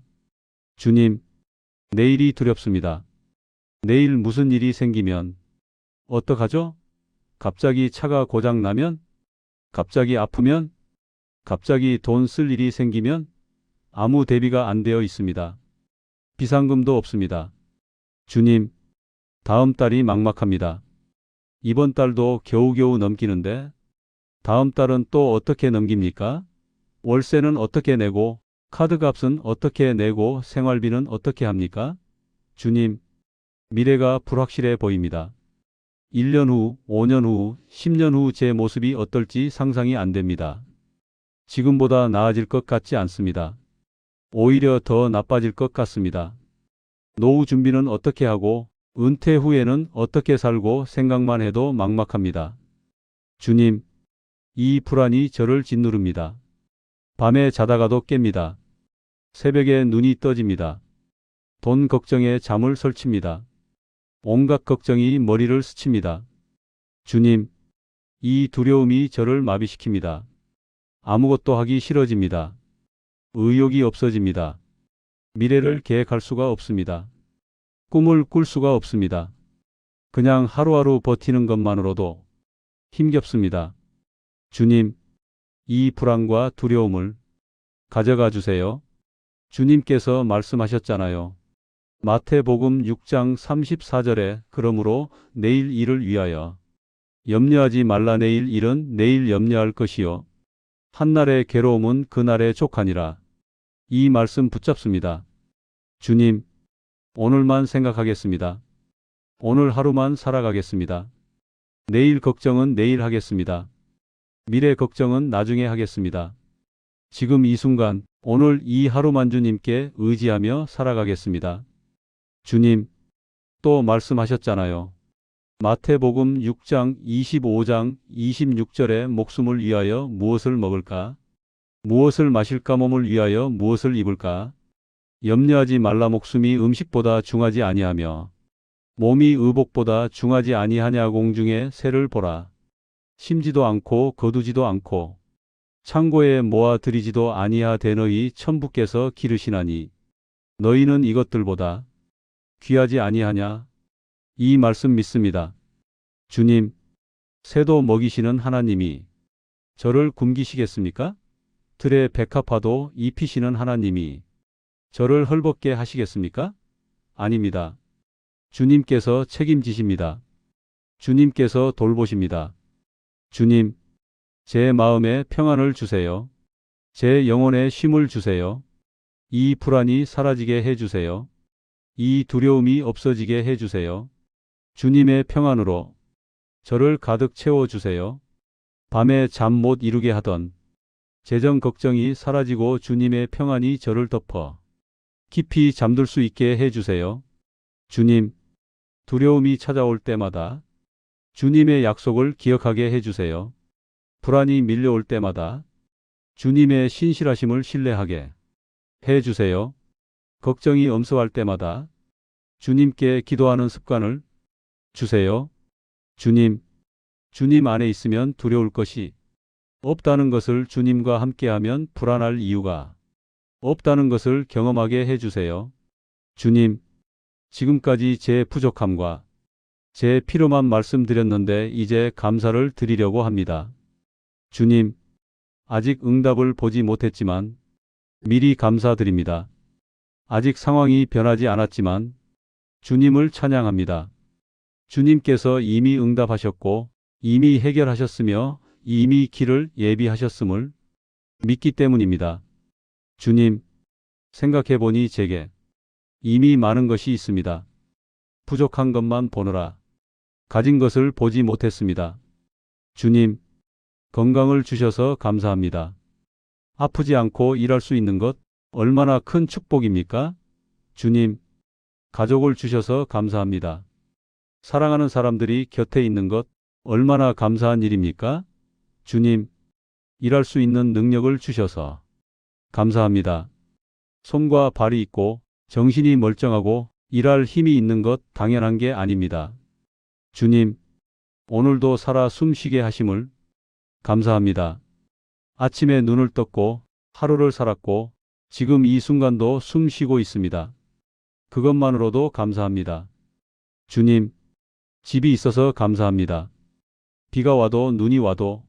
주님, 내일이 두렵습니다. 내일 무슨 일이 생기면 어떡하죠? 갑자기 차가 고장 나면? 갑자기 아프면? 갑자기 돈 쓸 일이 생기면? 아무 대비가 안 되어 있습니다. 비상금도 없습니다. 주님, 다음 달이 막막합니다. 이번 달도 겨우겨우 넘기는데 다음 달은 또 어떻게 넘깁니까? 월세는 어떻게 내고 카드값은 어떻게 내고 생활비는 어떻게 합니까? 주님, 미래가 불확실해 보입니다. 1년 후, 5년 후, 10년 후 제 모습이 어떨지 상상이 안 됩니다. 지금보다 나아질 것 같지 않습니다. 오히려 더 나빠질 것 같습니다. 노후 준비는 어떻게 하고 은퇴 후에는 어떻게 살고 생각만 해도 막막합니다. 주님, 이 불안이 저를 짓누릅니다. 밤에 자다가도 깹니다. 새벽에 눈이 떠집니다. 돈 걱정에 잠을 설칩니다. 온갖 걱정이 머리를 스칩니다. 주님, 이 두려움이 저를 마비시킵니다. 아무것도 하기 싫어집니다. 의욕이 없어집니다. 미래를 계획할 수가 없습니다. 꿈을 꿀 수가 없습니다. 그냥 하루하루 버티는 것만으로도 힘겹습니다. 주님, 이 불안과 두려움을 가져가 주세요. 주님께서 말씀하셨잖아요. 마태복음 6장 34절에 그러므로 내일 일을 위하여 염려하지 말라. 내일 일은 내일 염려할 것이요 한날의 괴로움은 그날의 족하니라. 이 말씀 붙잡습니다. 주님, 오늘만 생각하겠습니다. 오늘 하루만 살아가겠습니다. 내일 걱정은 내일 하겠습니다. 미래 걱정은 나중에 하겠습니다. 지금 이 순간, 오늘 이 하루만 주님께 의지하며 살아가겠습니다. 주님, 또 말씀하셨잖아요. 마태복음 6장 25장 26절에 목숨을 위하여 무엇을 먹을까? 무엇을 마실까? 몸을 위하여 무엇을 입을까? 염려하지 말라. 목숨이 음식보다 중하지 아니하며 몸이 의복보다 중하지 아니하냐. 공중의 새를 보라. 심지도 않고 거두지도 않고 창고에 모아 들이지도 아니하되너니 천부께서 기르시나니 너희는 이것들보다 귀하지 아니하냐? 이 말씀 믿습니다. 주님, 새도 먹이시는 하나님이 저를 굶기시겠습니까? 들에 백합화도 입히시는 하나님이 저를 헐벗게 하시겠습니까? 아닙니다. 주님께서 책임지십니다. 주님께서 돌보십니다. 주님, 제 마음에 평안을 주세요. 제 영혼에 쉼을 주세요. 이 불안이 사라지게 해주세요. 이 두려움이 없어지게 해주세요. 주님의 평안으로 저를 가득 채워주세요. 밤에 잠 못 이루게 하던 재정 걱정이 사라지고 주님의 평안이 저를 덮어 깊이 잠들 수 있게 해주세요. 주님, 두려움이 찾아올 때마다 주님의 약속을 기억하게 해주세요. 불안이 밀려올 때마다 주님의 신실하심을 신뢰하게 해주세요. 걱정이 엄습할 때마다 주님께 기도하는 습관을 주세요. 주님, 주님 안에 있으면 두려울 것이 없다는 것을 주님과 함께하면 불안할 이유가 없다는 것을 경험하게 해주세요. 주님, 지금까지 제 부족함과 제 필요만 말씀드렸는데 이제 감사를 드리려고 합니다. 주님, 아직 응답을 보지 못했지만 미리 감사드립니다. 아직 상황이 변하지 않았지만 주님을 찬양합니다. 주님께서 이미 응답하셨고 이미 해결하셨으며 이미 길을 예비하셨음을 믿기 때문입니다. 주님, 생각해보니 제게 이미 많은 것이 있습니다. 부족한 것만 보느라 가진 것을 보지 못했습니다. 주님, 건강을 주셔서 감사합니다. 아프지 않고 일할 수 있는 것 얼마나 큰 축복입니까? 주님, 가족을 주셔서 감사합니다. 사랑하는 사람들이 곁에 있는 것 얼마나 감사한 일입니까? 주님, 일할 수 있는 능력을 주셔서 감사합니다. 손과 발이 있고 정신이 멀쩡하고 일할 힘이 있는 것 당연한 게 아닙니다. 주님, 오늘도 살아 숨쉬게 하심을 감사합니다. 아침에 눈을 떴고 하루를 살았고 지금 이 순간도 숨 쉬고 있습니다. 그것만으로도 감사합니다. 주님, 집이 있어서 감사합니다. 비가 와도 눈이 와도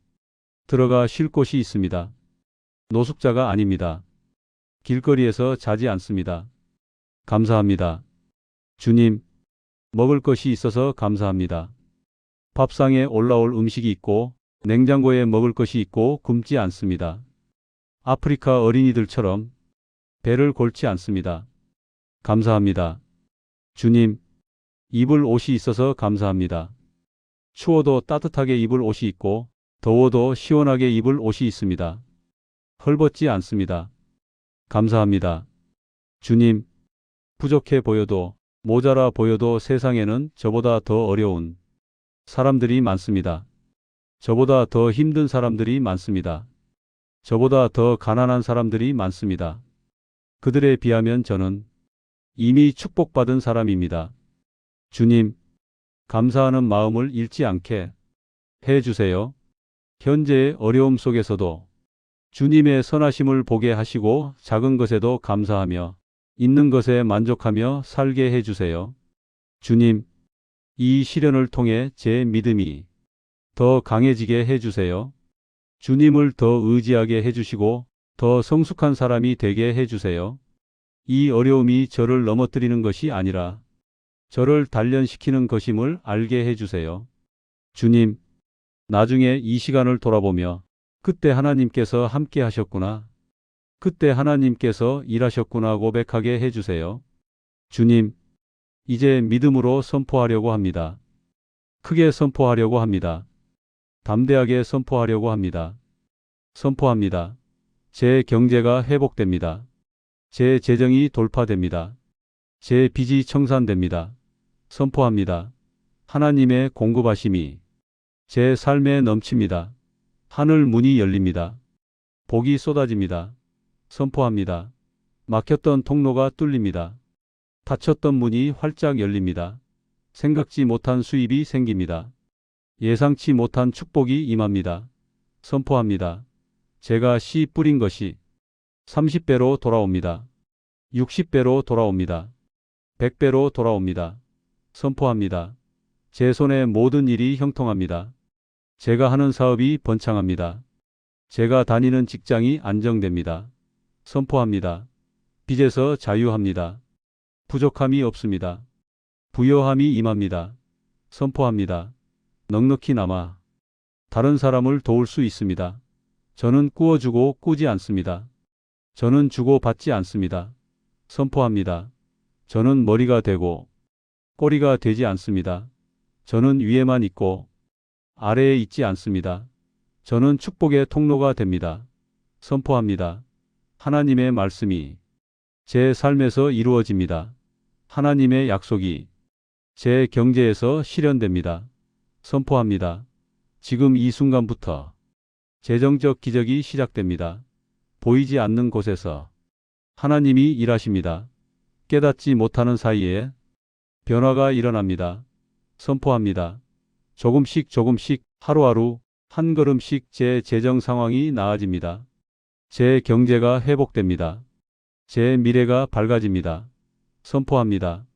들어가 쉴 곳이 있습니다. 노숙자가 아닙니다. 길거리에서 자지 않습니다. 감사합니다. 주님, 먹을 것이 있어서 감사합니다. 밥상에 올라올 음식이 있고 냉장고에 먹을 것이 있고 굶지 않습니다. 아프리카 어린이들처럼 배를 골지 않습니다. 감사합니다. 주님, 입을 옷이 있어서 감사합니다. 추워도 따뜻하게 입을 옷이 있고 더워도 시원하게 입을 옷이 있습니다. 헐벗지 않습니다. 감사합니다. 주님, 부족해 보여도 모자라 보여도 세상에는 저보다 더 어려운 사람들이 많습니다. 저보다 더 힘든 사람들이 많습니다. 저보다 더 가난한 사람들이 많습니다. 그들에 비하면 저는 이미 축복받은 사람입니다. 주님, 감사하는 마음을 잃지 않게 해 주세요. 현재의 어려움 속에서도 주님의 선하심을 보게 하시고 작은 것에도 감사하며 있는 것에 만족하며 살게 해 주세요. 주님, 이 시련을 통해 제 믿음이 더 강해지게 해 주세요. 주님을 더 의지하게 해 주시고 더 성숙한 사람이 되게 해 주세요. 이 어려움이 저를 넘어뜨리는 것이 아니라 저를 단련시키는 것임을 알게 해 주세요. 주님, 나중에 이 시간을 돌아보며 그때 하나님께서 함께 하셨구나. 그때 하나님께서 일하셨구나 고백하게 해 주세요. 주님, 이제 믿음으로 선포하려고 합니다. 크게 선포하려고 합니다. 담대하게 선포하려고 합니다. 선포합니다. 제 경제가 회복됩니다. 제 재정이 돌파됩니다. 제 빚이 청산됩니다. 선포합니다. 하나님의 공급하심이 제 삶에 넘칩니다. 하늘 문이 열립니다. 복이 쏟아집니다. 선포합니다. 막혔던 통로가 뚫립니다. 닫혔던 문이 활짝 열립니다. 생각지 못한 수입이 생깁니다. 예상치 못한 축복이 임합니다. 선포합니다. 제가 씨 뿌린 것이 30배로 돌아옵니다. 60배로 돌아옵니다. 100배로 돌아옵니다. 선포합니다. 제 손의 모든 일이 형통합니다. 제가 하는 사업이 번창합니다. 제가 다니는 직장이 안정됩니다. 선포합니다. 빚에서 자유합니다. 부족함이 없습니다. 부요함이 임합니다. 선포합니다. 넉넉히 남아 다른 사람을 도울 수 있습니다. 저는 꾸어주고 꾸지 않습니다. 저는 주고 받지 않습니다. 선포합니다. 저는 머리가 되고 꼬리가 되지 않습니다. 저는 위에만 있고 아래에 있지 않습니다. 저는 축복의 통로가 됩니다. 선포합니다. 하나님의 말씀이 제 삶에서 이루어집니다. 하나님의 약속이 제 경제에서 실현됩니다. 선포합니다. 지금 이 순간부터 재정적 기적이 시작됩니다. 보이지 않는 곳에서 하나님이 일하십니다. 깨닫지 못하는 사이에 변화가 일어납니다. 선포합니다. 조금씩 조금씩 하루하루 한 걸음씩 제 재정 상황이 나아집니다. 제 경제가 회복됩니다. 제 미래가 밝아집니다. 선포합니다.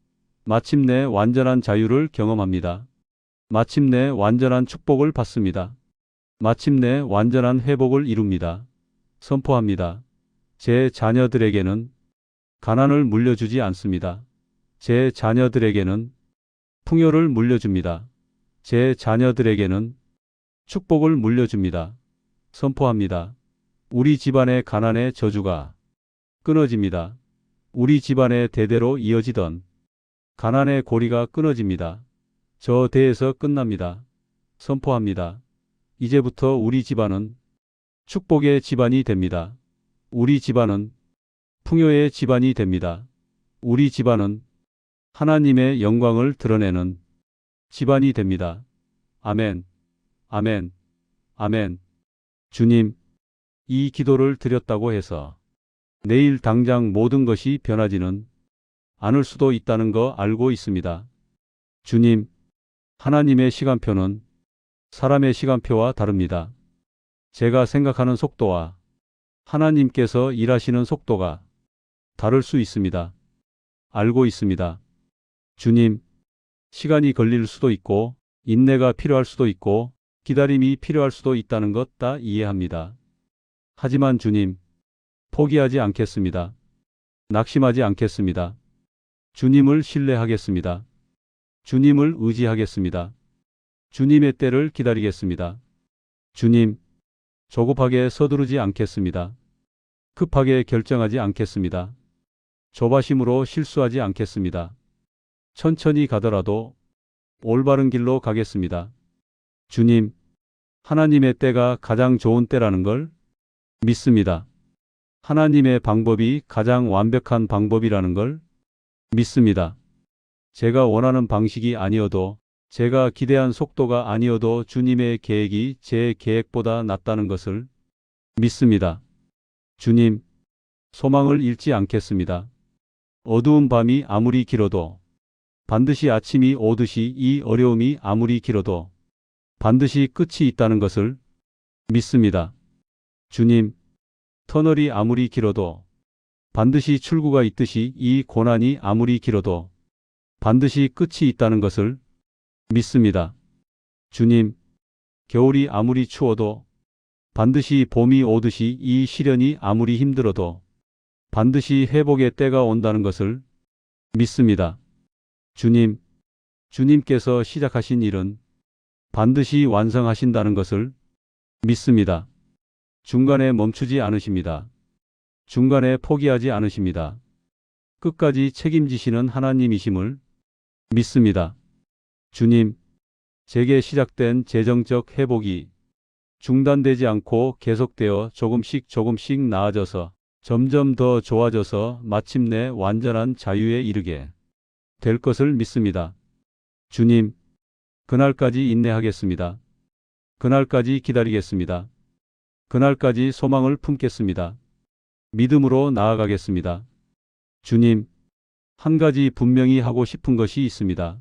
마침내 완전한 자유를 경험합니다. 마침내 완전한 축복을 받습니다. 마침내 완전한 회복을 이룹니다. 선포합니다. 제 자녀들에게는 가난을 물려주지 않습니다. 제 자녀들에게는 풍요를 물려줍니다. 제 자녀들에게는 축복을 물려줍니다. 선포합니다. 우리 집안의 가난의 저주가 끊어집니다. 우리 집안의 대대로 이어지던 가난의 고리가 끊어집니다. 저 대에서 끝납니다. 선포합니다. 이제부터 우리 집안은 축복의 집안이 됩니다. 우리 집안은 풍요의 집안이 됩니다. 우리 집안은 하나님의 영광을 드러내는 집안이 됩니다. 아멘, 아멘, 아멘. 주님, 이 기도를 드렸다고 해서 내일 당장 모든 것이 변하지는 않을 수도 있다는 거 알고 있습니다. 주님, 하나님의 시간표는 사람의 시간표와 다릅니다. 제가 생각하는 속도와 하나님께서 일하시는 속도가 다를 수 있습니다. 알고 있습니다. 주님, 시간이 걸릴 수도 있고 인내가 필요할 수도 있고 기다림이 필요할 수도 있다는 것 다 이해합니다. 하지만 주님, 포기하지 않겠습니다. 낙심하지 않겠습니다. 주님을 신뢰하겠습니다. 주님을 의지하겠습니다. 주님의 때를 기다리겠습니다. 주님, 조급하게 서두르지 않겠습니다. 급하게 결정하지 않겠습니다. 조바심으로 실수하지 않겠습니다. 천천히 가더라도 올바른 길로 가겠습니다. 주님, 하나님의 때가 가장 좋은 때라는 걸 믿습니다. 하나님의 방법이 가장 완벽한 방법이라는 걸 믿습니다. 제가 원하는 방식이 아니어도, 제가 기대한 속도가 아니어도 주님의 계획이 제 계획보다 낫다는 것을 믿습니다. 주님, 소망을 잃지 않겠습니다. 어두운 밤이 아무리 길어도, 반드시 아침이 오듯이 이 어려움이 아무리 길어도 반드시 끝이 있다는 것을 믿습니다. 주님, 터널이 아무리 길어도, 반드시 출구가 있듯이 이 고난이 아무리 길어도 반드시 끝이 있다는 것을 믿습니다. 주님, 겨울이 아무리 추워도, 반드시 봄이 오듯이 이 시련이 아무리 힘들어도 반드시 회복의 때가 온다는 것을 믿습니다. 주님, 주님께서 시작하신 일은 반드시 완성하신다는 것을 믿습니다. 중간에 멈추지 않으십니다. 중간에 포기하지 않으십니다. 끝까지 책임지시는 하나님이심을 믿습니다. 주님, 제게 시작된 재정적 회복이 중단되지 않고 계속되어 조금씩 나아져서 점점 더 좋아져서 마침내 완전한 자유에 이르게 될 것을 믿습니다. 주님, 그날까지 인내하겠습니다. 그날까지 기다리겠습니다. 그날까지 소망을 품겠습니다. 믿음으로 나아가겠습니다. 주님, 한 가지 분명히 하고 싶은 것이 있습니다.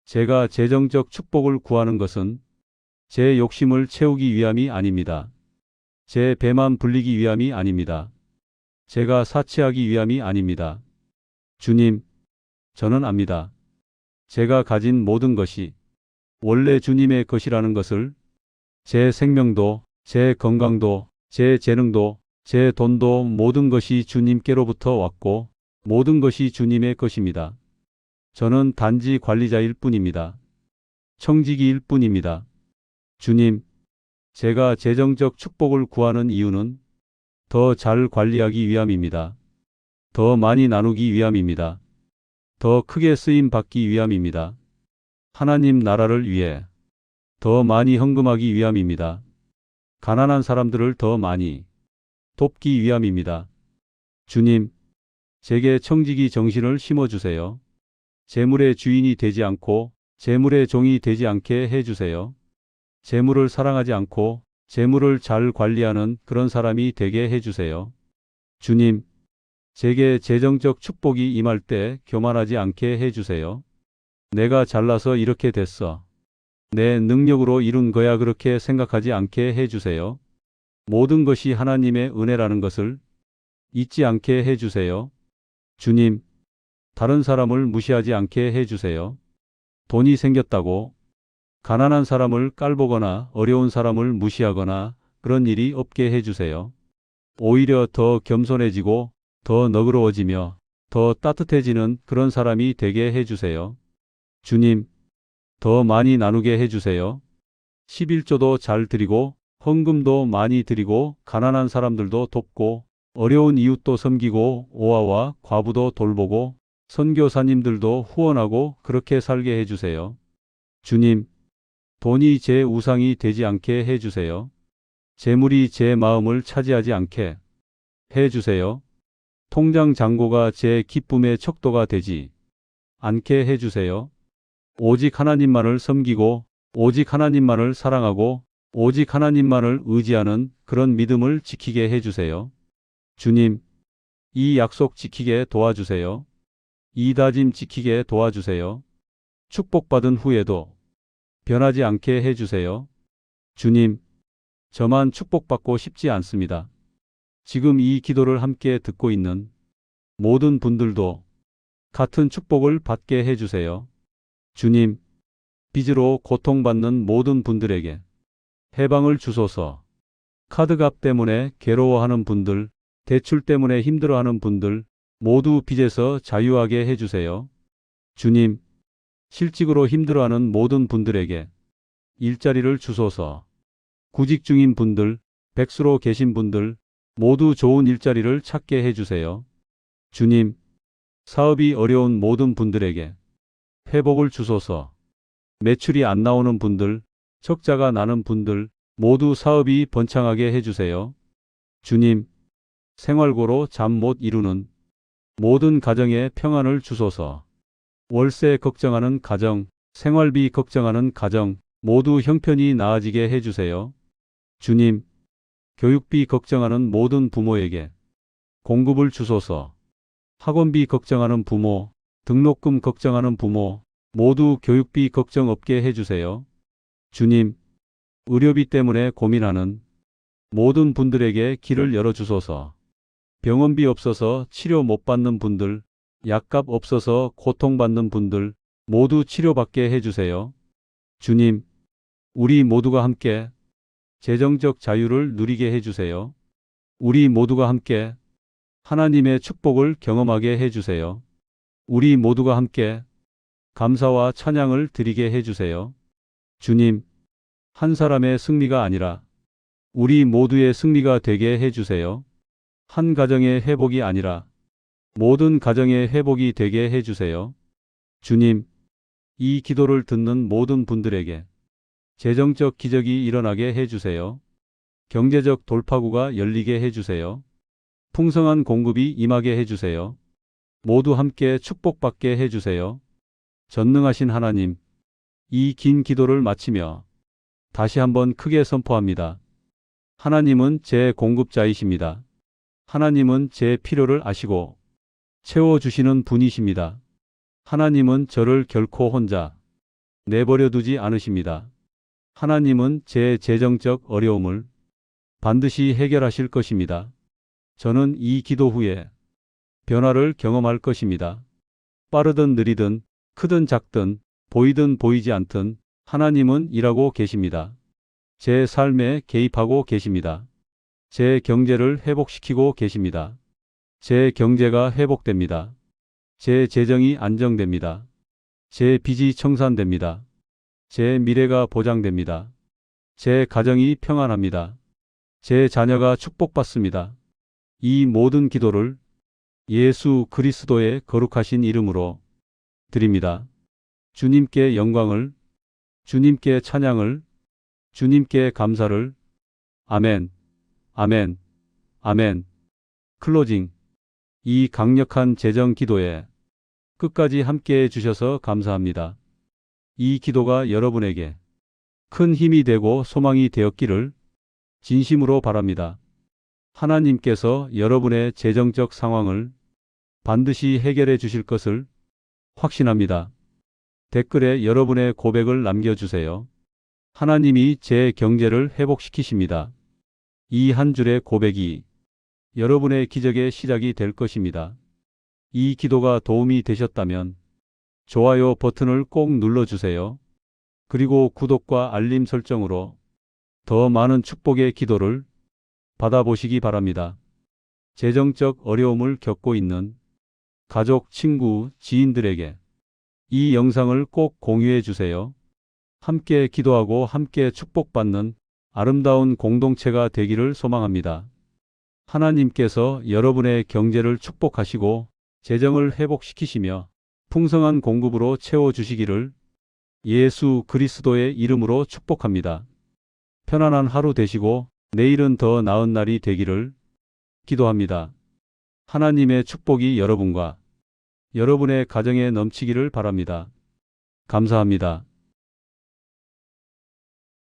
제가 재정적 축복을 구하는 것은 제 욕심을 채우기 위함이 아닙니다. 제 배만 불리기 위함이 아닙니다. 제가 사치하기 위함이 아닙니다. 주님, 저는 압니다. 제가 가진 모든 것이 원래 주님의 것이라는 것을, 제 생명도, 제 건강도, 제 재능도, 제 돈도 모든 것이 주님께로부터 왔고 모든 것이 주님의 것입니다. 저는 단지 관리자일 뿐입니다. 청지기일 뿐입니다. 주님, 제가 재정적 축복을 구하는 이유는 더 잘 관리하기 위함입니다. 더 많이 나누기 위함입니다. 더 크게 쓰임 받기 위함입니다. 하나님 나라를 위해 더 많이 헌금하기 위함입니다. 가난한 사람들을 더 많이 돕기 위함입니다. 주님, 제게 청지기 정신을 심어주세요. 재물의 주인이 되지 않고 재물의 종이 되지 않게 해주세요. 재물을 사랑하지 않고 재물을 잘 관리하는 그런 사람이 되게 해주세요. 주님, 제게 재정적 축복이 임할 때 교만하지 않게 해주세요. 내가 잘나서 이렇게 됐어. 내 능력으로 이룬 거야 그렇게 생각하지 않게 해주세요. 모든 것이 하나님의 은혜라는 것을 잊지 않게 해주세요. 주님, 다른 사람을 무시하지 않게 해주세요. 돈이 생겼다고 가난한 사람을 깔보거나 어려운 사람을 무시하거나 그런 일이 없게 해주세요. 오히려 더 겸손해지고 더 너그러워지며 더 따뜻해지는 그런 사람이 되게 해주세요. 주님, 더 많이 나누게 해주세요. 11조도 잘 드리고 헌금도 많이 드리고 가난한 사람들도 돕고 어려운 이웃도 섬기고 오아와 과부도 돌보고 선교사님들도 후원하고 그렇게 살게 해주세요. 주님, 돈이 제 우상이 되지 않게 해주세요. 재물이 제 마음을 차지하지 않게 해주세요. 통장 잔고가 제 기쁨의 척도가 되지 않게 해주세요. 오직 하나님만을 섬기고 오직 하나님만을 사랑하고 오직 하나님만을 의지하는 그런 믿음을 지키게 해주세요. 주님, 이 약속 지키게 도와주세요. 이 다짐 지키게 도와주세요. 축복받은 후에도 변하지 않게 해주세요. 주님, 저만 축복받고 싶지 않습니다. 지금 이 기도를 함께 듣고 있는 모든 분들도 같은 축복을 받게 해주세요. 주님, 빚으로 고통받는 모든 분들에게 해방을 주소서. 카드값 때문에 괴로워하는 분들, 대출 때문에 힘들어하는 분들 모두 빚에서 자유하게 해주세요. 주님, 실직으로 힘들어하는 모든 분들에게 일자리를 주소서. 구직 중인 분들, 백수로 계신 분들 모두 좋은 일자리를 찾게 해주세요. 주님, 사업이 어려운 모든 분들에게 회복을 주소서. 매출이 안 나오는 분들, 적자가 나는 분들 모두 사업이 번창하게 해주세요. 주님, 생활고로 잠 못 이루는 모든 가정에 평안을 주소서. 월세 걱정하는 가정, 생활비 걱정하는 가정 모두 형편이 나아지게 해주세요. 주님, 교육비 걱정하는 모든 부모에게 공급을 주소서. 학원비 걱정하는 부모, 등록금 걱정하는 부모 모두 교육비 걱정 없게 해주세요. 주님, 의료비 때문에 고민하는 모든 분들에게 길을 열어주소서. 병원비 없어서 치료 못 받는 분들, 약값 없어서 고통받는 분들 모두 치료받게 해주세요. 주님, 우리 모두가 함께 재정적 자유를 누리게 해주세요. 우리 모두가 함께 하나님의 축복을 경험하게 해주세요. 우리 모두가 함께 감사와 찬양을 드리게 해주세요. 주님, 한 사람의 승리가 아니라 우리 모두의 승리가 되게 해주세요. 한 가정의 회복이 아니라 모든 가정의 회복이 되게 해주세요. 주님, 이 기도를 듣는 모든 분들에게 재정적 기적이 일어나게 해주세요. 경제적 돌파구가 열리게 해주세요. 풍성한 공급이 임하게 해주세요. 모두 함께 축복받게 해주세요. 전능하신 하나님, 이 긴 기도를 마치며 다시 한번 크게 선포합니다. 하나님은 제 공급자이십니다. 하나님은 제 필요를 아시고 채워주시는 분이십니다. 하나님은 저를 결코 혼자 내버려 두지 않으십니다. 하나님은 제 재정적 어려움을 반드시 해결하실 것입니다. 저는 이 기도 후에 변화를 경험할 것입니다. 빠르든 느리든 크든 작든 보이든 보이지 않든 하나님은 일하고 계십니다. 제 삶에 개입하고 계십니다. 제 경제를 회복시키고 계십니다. 제 경제가 회복됩니다. 제 재정이 안정됩니다. 제 빚이 청산됩니다. 제 미래가 보장됩니다. 제 가정이 평안합니다. 제 자녀가 축복받습니다. 이 모든 기도를 예수 그리스도의 거룩하신 이름으로 드립니다. 주님께 영광을, 주님께 찬양을, 주님께 감사를. 아멘, 아멘, 아멘. 클로징. 이 강력한 재정 기도에 끝까지 함께해 주셔서 감사합니다. 이 기도가 여러분에게 큰 힘이 되고 소망이 되었기를 진심으로 바랍니다. 하나님께서 여러분의 재정적 상황을 반드시 해결해 주실 것을 확신합니다. 댓글에 여러분의 고백을 남겨주세요. 하나님이 제 경제를 회복시키십니다. 이 한 줄의 고백이 여러분의 기적의 시작이 될 것입니다. 이 기도가 도움이 되셨다면 좋아요 버튼을 꼭 눌러주세요. 그리고 구독과 알림 설정으로 더 많은 축복의 기도를 받아보시기 바랍니다. 재정적 어려움을 겪고 있는 가족, 친구, 지인들에게 이 영상을 꼭 공유해 주세요. 함께 기도하고 함께 축복받는 아름다운 공동체가 되기를 소망합니다. 하나님께서 여러분의 경제를 축복하시고 재정을 회복시키시며 풍성한 공급으로 채워주시기를 예수 그리스도의 이름으로 축복합니다. 편안한 하루 되시고 내일은 더 나은 날이 되기를 기도합니다. 하나님의 축복이 여러분과 여러분의 가정에 넘치기를 바랍니다. 감사합니다.